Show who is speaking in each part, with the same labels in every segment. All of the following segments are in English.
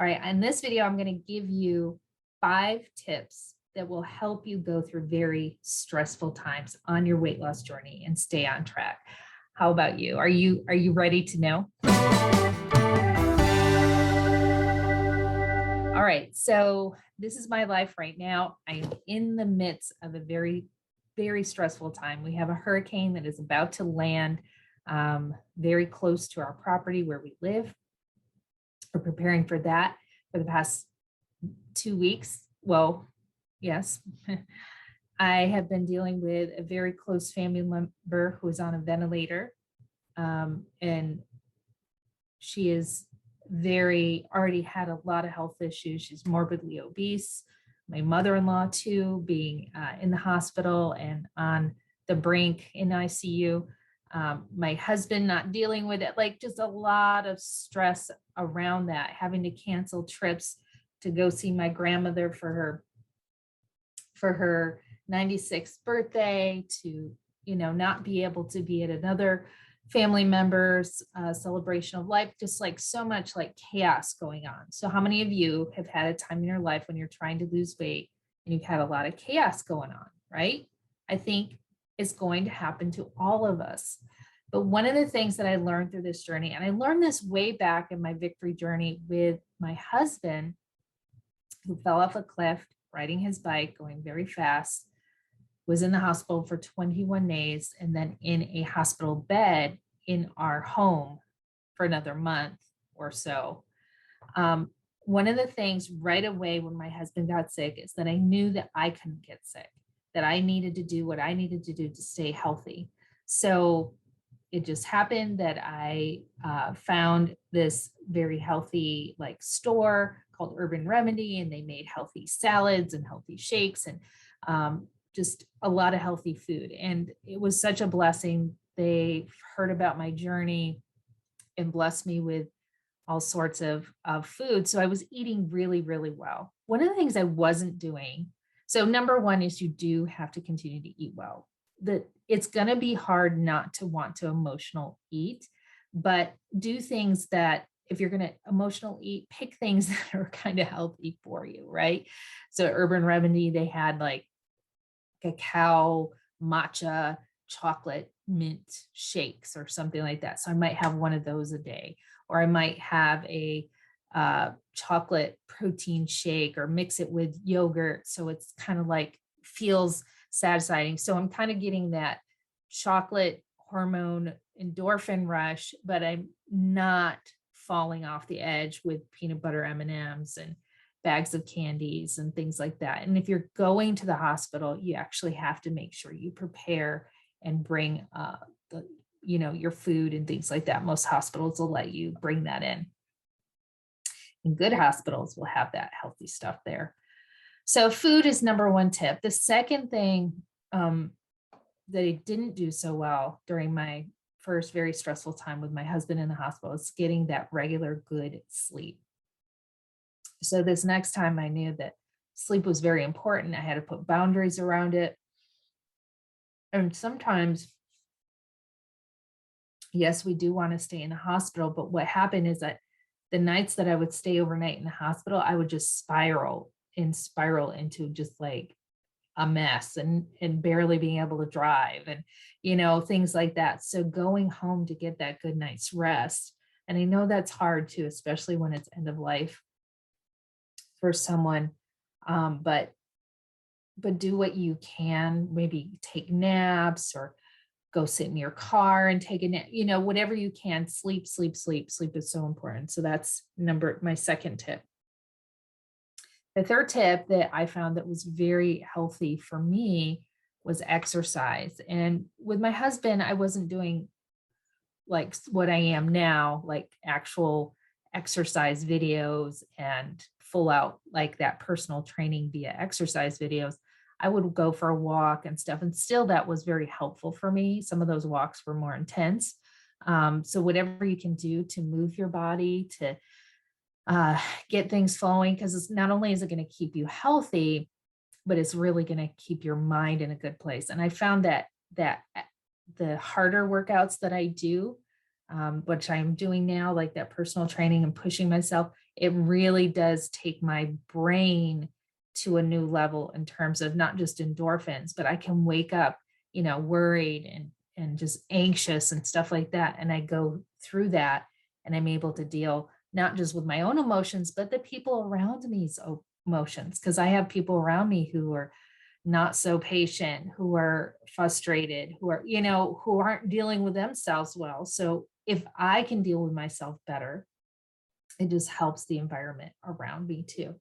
Speaker 1: All right, in this video, I'm going to give you 5 tips that will help you go through very stressful times on your weight loss journey and stay on track. How about you? Are you ready to know? All right, so this is my life right now. I'm in the midst of a very, very stressful time. We have a hurricane that is about to land very close to our property where we live. We're preparing for that for the past 2 weeks. Well, yes. I have been dealing with a very close family member who is on a ventilator. And she is already had a lot of health issues. She's morbidly obese. My mother-in-law too, being in the hospital and on the brink in ICU. My husband not dealing with it, like just a lot of stress around that, having to cancel trips to go see my grandmother for her 96th birthday, to not be able to be at another family member's celebration of life, just like so much like chaos going on. So how many of you have had a time in your life when you're trying to lose weight and you've had a lot of chaos going on, right? I think it's going to happen to all of us. But one of the things that I learned through this journey, and I learned this way back in my victory journey with my husband, who fell off a cliff riding his bike, going very fast, was in the hospital for 21 days, and then in a hospital bed in our home for another month or so. One of the things right away when my husband got sick is that I knew that I couldn't get sick, that I needed to do what I needed to do to stay healthy. So it just happened that I found this very healthy store called Urban Remedy, and they made healthy salads and healthy shakes and just a lot of healthy food. And it was such a blessing. They heard about my journey and blessed me with all sorts of food. So I was eating really, really well. One of the things I wasn't doing, so number one is you do have to continue to eat well. It's going to be hard not to want to emotional eat, but do things that if you're going to emotional eat, pick things that are kind of healthy for you, right? So Urban Remedy, they had like cacao, matcha, chocolate, mint shakes or something like that. So I might have one of those a day, or I might have a chocolate protein shake or mix it with yogurt. So it's kind of like feels satisfying. So I'm kind of getting that chocolate hormone endorphin rush, but I'm not falling off the edge with peanut butter M&Ms and bags of candies and things like that. And if you're going to the hospital, you actually have to make sure you prepare and bring your food and things like that. Most hospitals will let you bring that in. And good hospitals will have that healthy stuff there. So food is number one tip. The second thing that I didn't do so well during my first very stressful time with my husband in the hospital is getting that regular good sleep. So this next time I knew that sleep was very important. I had to put boundaries around it. And sometimes, yes, we do want to stay in the hospital, but what happened is that the nights that I would stay overnight in the hospital, I would just spiral into just like a mess and barely being able to drive and, things like that. So going home to get that good night's rest. And I know that's hard too, especially when it's end of life for someone. But do what you can, maybe take naps or go sit in your car and take a nap, whatever you can. Sleep is so important. So that's my second tip. The third tip that I found that was very healthy for me was exercise. And with my husband, I wasn't doing like what I am now, like actual exercise videos and full out like that personal training via exercise videos. I would go for a walk and stuff. And still that was very helpful for me. Some of those walks were more intense. So whatever you can do to move your body, to get things flowing, because it's not only is it going to keep you healthy, but it's really going to keep your mind in a good place. And I found that the harder workouts that I do, which I'm doing now, like that personal training and pushing myself, it really does take my brain to a new level in terms of not just endorphins, but I can wake up, worried and just anxious and stuff like that. And I go through that and I'm able to deal not just with my own emotions, but the people around me's emotions. Because I have people around me who are not so patient, who are frustrated, who aren't dealing with themselves well. So if I can deal with myself better, it just helps the environment around me too.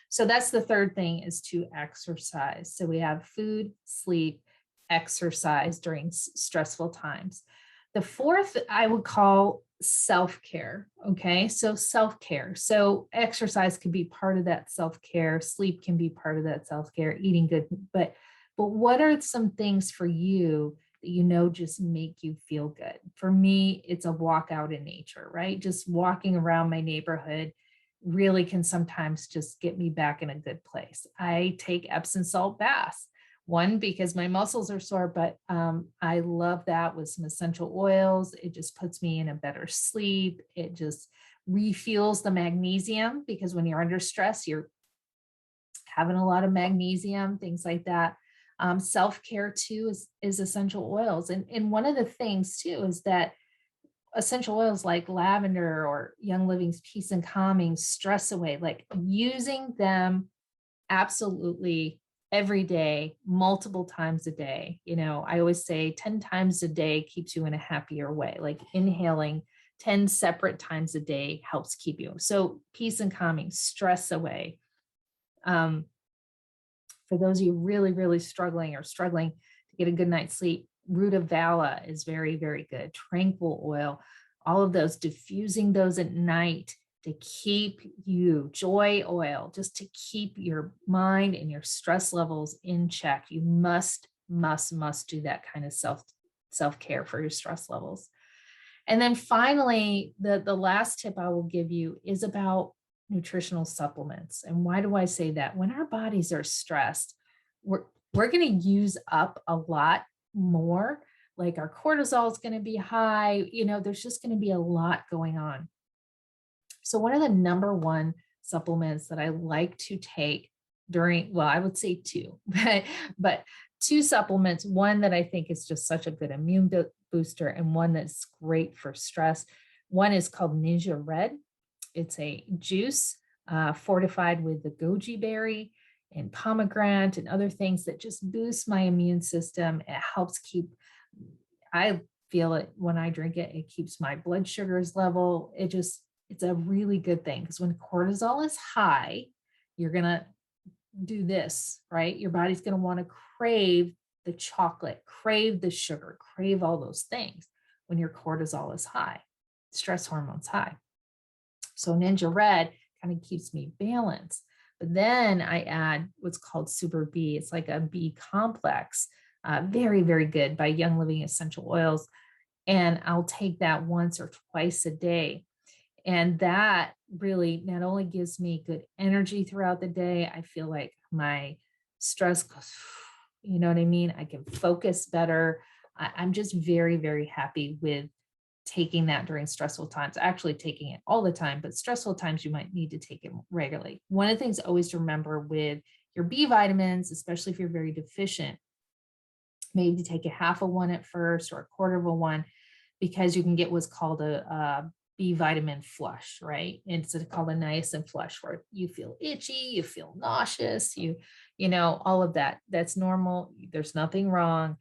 Speaker 1: So that's the third thing, is to exercise. So we have food, sleep, exercise during stressful times. The fourth I would call self-care. Okay. So self-care. So exercise can be part of that self-care. Sleep can be part of that self-care, eating good. But what are some things for you that just make you feel good? For me, it's a walk out in nature, right? Just walking around my neighborhood really can sometimes just get me back in a good place. I take Epsom salt baths. One, because my muscles are sore, but I love that with some essential oils. It just puts me in a better sleep. It just refuels the magnesium, because when you're under stress, you're having a lot of magnesium, things like that. Self-care too is essential oils. And one of the things too is that essential oils like lavender or Young Living's Peace and Calming, Stress Away, like using them absolutely every day, multiple times a day. I always say 10 times a day keeps you in a happier way. Like inhaling 10 separate times a day helps keep you. So Peace and Calming, Stress Away. For those of you really, really struggling to get a good night's sleep, Rutavala is very, very good. Tranquil oil, all of those, diffusing those at night to keep you, joy oil, just to keep your mind and your stress levels in check. You must do that kind of self-care for your stress levels. And then finally, the last tip I will give you is about nutritional supplements. And why do I say that? When our bodies are stressed, we're going to use up a lot more. Like our cortisol is going to be high. There's just going to be a lot going on. So one of the number one supplements that I like to take I would say two, but two supplements, one that I think is just such a good immune booster and one that's great for stress. One is called Ninja Red. It's a juice fortified with the goji berry and pomegranate and other things that just boost my immune system. It helps I feel it when I drink it, it keeps my blood sugars level. It's a really good thing, because when cortisol is high, you're going to do this, right? Your body's going to want to crave the chocolate, crave the sugar, crave all those things when your cortisol is high, stress hormones high. So Ninja Red kind of keeps me balanced. But then I add what's called Super B. It's like a B complex, very, very good, by Young Living Essential Oils. And I'll take that once or twice a day. And that really not only gives me good energy throughout the day, I feel like my stress goes, you know what I mean? I can focus better. I'm just very, very happy with taking that during stressful times, actually taking it all the time, but stressful times, you might need to take it regularly. One of the things always to remember with your B vitamins, especially if you're very deficient, maybe take a half of one at first or a quarter of a one, because you can get what's called a B vitamin flush, right? It's called a niacin flush, where you feel itchy, you feel nauseous, all of that. That's normal. There's nothing wrong.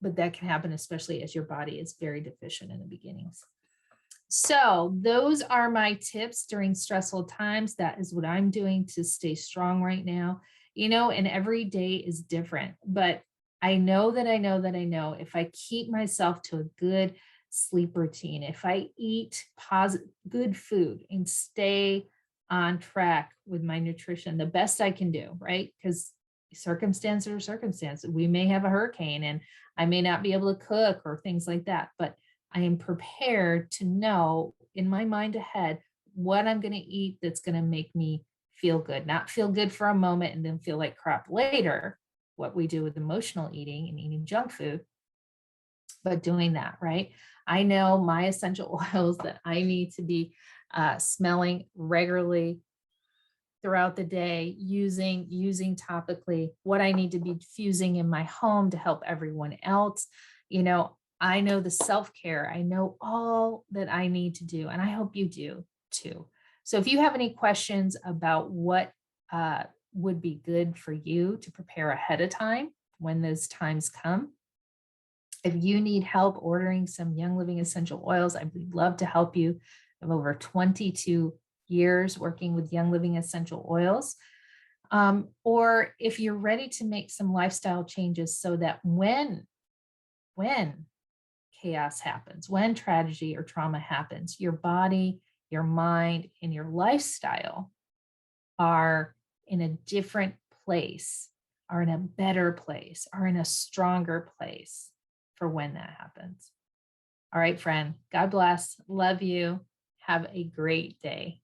Speaker 1: But that can happen, especially as your body is very deficient in the beginnings. So those are my tips during stressful times. That is what I'm doing to stay strong right now, and every day is different, but I know if I keep myself to a good sleep routine, if I eat good food and stay on track with my nutrition, the best I can do, right? Because circumstances are circumstances. We may have a hurricane and I may not be able to cook or things like that, but I am prepared to know in my mind ahead what I'm going to eat that's going to make me feel good, not feel good for a moment and then feel like crap later. What we do with emotional eating and eating junk food, but doing that, right? I know my essential oils that I need to be smelling regularly throughout the day, using topically, what I need to be diffusing in my home to help everyone else. You know, I know the self-care, I know all that I need to do, and I hope you do too. So if you have any questions about what would be good for you to prepare ahead of time when those times come, if you need help ordering some Young Living essential oils, I would love to help you. I have over 22 years working with Young Living essential oils. Or if you're ready to make some lifestyle changes so that when chaos happens, when tragedy or trauma happens, your body, your mind, and your lifestyle are in a different place, are in a better place, are in a stronger place for when that happens. All right, friend. God bless. Love you. Have a great day.